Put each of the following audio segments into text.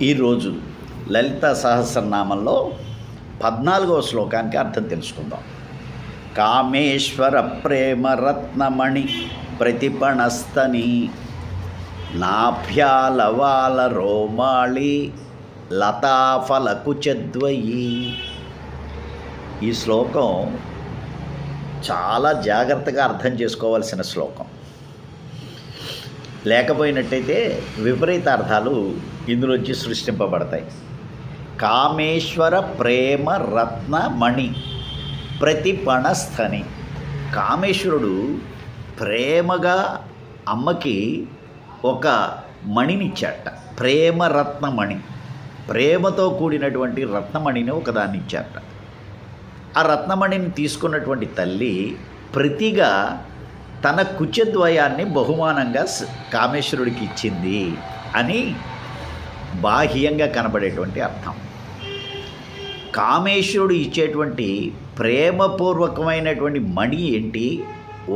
ఈరోజు లలిత సహస్రనామంలో 14వ శ్లోకానికి అర్థం తెలుసుకుందాం. కామేశ్వర ప్రేమ రత్నమణి ప్రతిపణస్తని నాభ్యాలవాల రోమాళి లతాఫలకుచద్వయి. ఈ శ్లోకం చాలా జాగ్రత్తగా అర్థం చేసుకోవాల్సిన శ్లోకం. లేకపోయినట్టయితే విపరీత అర్థాలు ఇందులోంచి సృష్టింపబడతాయి. కామేశ్వర ప్రేమ రత్నమణి ప్రతిపణస్థని. కామేశ్వరుడు ప్రేమగా అమ్మకి ఒక మణినిచ్చాట. ప్రేమ రత్నమణి, ప్రేమతో కూడినటువంటి రత్నమణిని ఒకదాన్ని ఇచ్చాట. ఆ రత్నమణిని తీసుకున్నటువంటి తల్లి ప్రతిగా తన కుచద్వయాన్ని బహుమానంగా కామేశ్వరుడికి ఇచ్చింది అని బాహ్యంగా కనబడేటువంటి అర్థం. కామేశ్వరుడు ఇచ్చేటువంటి ప్రేమపూర్వకమైనటువంటి మణి ఏంటి?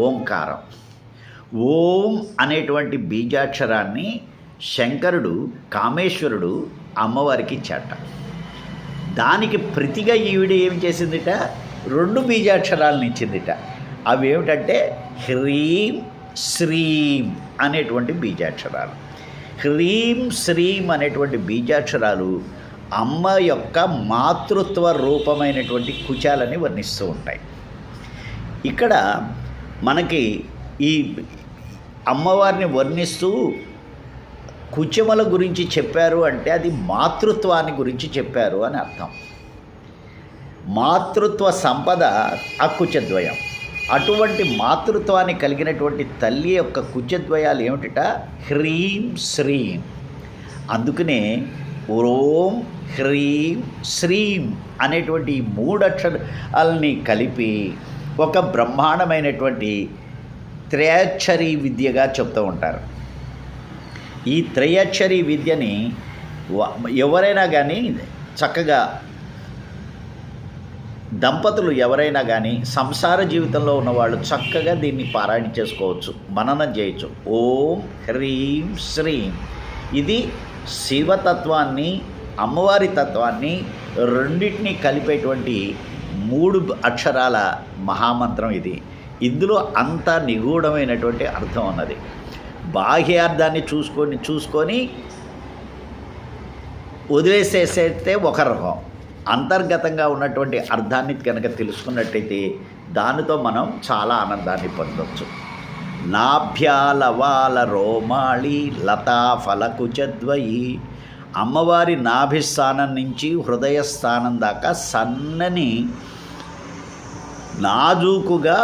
ఓంకారం. ఓం అనేటువంటి బీజాక్షరాన్ని శంకరుడు కామేశ్వరుడు అమ్మవారికి ఇచ్చాట. దానికి ప్రతిగా ఈవిడ ఏమి చేసిందిట? 2 బీజాక్షరాలను ఇచ్చిందిట. అవి ఏమిటంటే హ్రీం శ్రీం అనేటువంటి బీజాక్షరాలు. హ్రీం శ్రీం అనేటువంటి బీజాక్షరాలు అమ్మ యొక్క మాతృత్వ రూపమైనటువంటి కుచాలని వర్ణిస్తూ ఉంటాయి. ఇక్కడ మనకి ఈ అమ్మవారిని వర్ణిస్తూ కుచముల గురించి చెప్పారు అంటే అది మాతృత్వాన్ని గురించి చెప్పారు అని అర్థం. మాతృత్వ సంపద అకుచద్వయం. అటువంటి మాతృత్వాన్ని కలిగినటువంటి తల్లి యొక్క కుచద్వయాలు ఏమిటట? హ్రీం శ్రీం. అందుకనే ఓం హ్రీం శ్రీం అనేటువంటి ఈ 3 అక్షరాలని కలిపి ఒక బ్రహ్మాండమైనటువంటి త్రయాక్షరీ విద్యగా చెప్తూ ఉంటారు. ఈ త్రయాక్షరీ విద్యని ఎవరైనా కానీ చక్కగా దంపతులు ఎవరైనా కానీ సంసార జీవితంలో ఉన్నవాళ్ళు చక్కగా దీన్ని పారాయణ చేసుకోవచ్చు, మననం చేయొచ్చు. ఓం హ్రీం శ్రీం. ఇది శివతత్వాన్ని అమ్మవారి తత్వాన్ని రెండింటినీ కలిపేటువంటి 3 అక్షరాల మహామంత్రం ఇది. ఇందులో అంత నిగూఢమైనటువంటి అర్థం ఉన్నది. బాహ్యార్థాన్ని చూసుకొని వదిలేసేస్తే ఒక రకం, అంతర్గతంగా ఉన్నటువంటి అర్థాన్ని కనుక తెలుసుకున్నట్టయితే దానితో మనం చాలా ఆనందాన్ని పొందవచ్చు. నాభ్యాలవాల రోమాళి లతాఫలకుచద్వయి. అమ్మవారి నాభిస్థానం నుంచి హృదయస్థానం దాకా సన్నని నాజూకుగా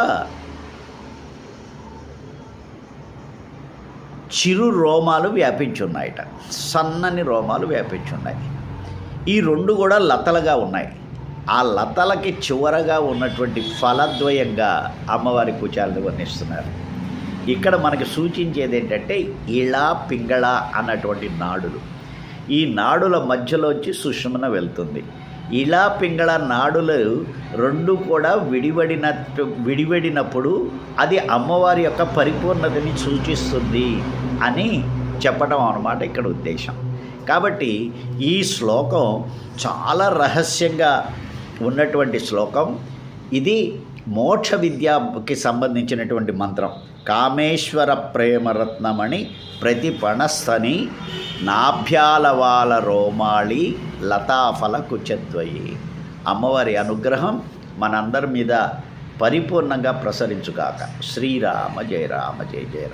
చిరు రోమాలు వ్యాపించున్నాయట. సన్నని రోమాలు వ్యాపించున్నాయి. ఈ 2 కూడా లతలుగా ఉన్నాయి. ఆ లతలకి చివరగా ఉన్నటువంటి ఫలద్వయంగా అమ్మవారి కుచాలను వర్ణిస్తున్నారు. ఇక్కడ మనకి సూచించేది ఏంటంటే ఇళ పింగళ అన్నటువంటి నాడులు. ఈ నాడుల మధ్యలోంచి సుషుమ్న వెళ్తుంది. ఇలా పింగళ నాడులు 2 కూడా విడివడినప్పుడు అది అమ్మవారి యొక్క పరిపూర్ణతని సూచిస్తుంది అని చెప్పడం అన్నమాట ఇక్కడ ఉద్దేశం. కాబట్టి ఈ శ్లోకం చాలా రహస్యంగా ఉన్నటువంటి శ్లోకం. ఇది మోక్ష విద్యకి సంబంధించినటువంటి మంత్రం. కామేశ్వర ప్రేమరత్నమణి ప్రతిపణస్థని నాభ్యాలవాల రోమాళి లతాఫల కుచద్వయి. అమ్మవారి అనుగ్రహం మనందరి మీద పరిపూర్ణంగా ప్రసరించుగాక. శ్రీరామ జయ రామ జయ జయ రామ.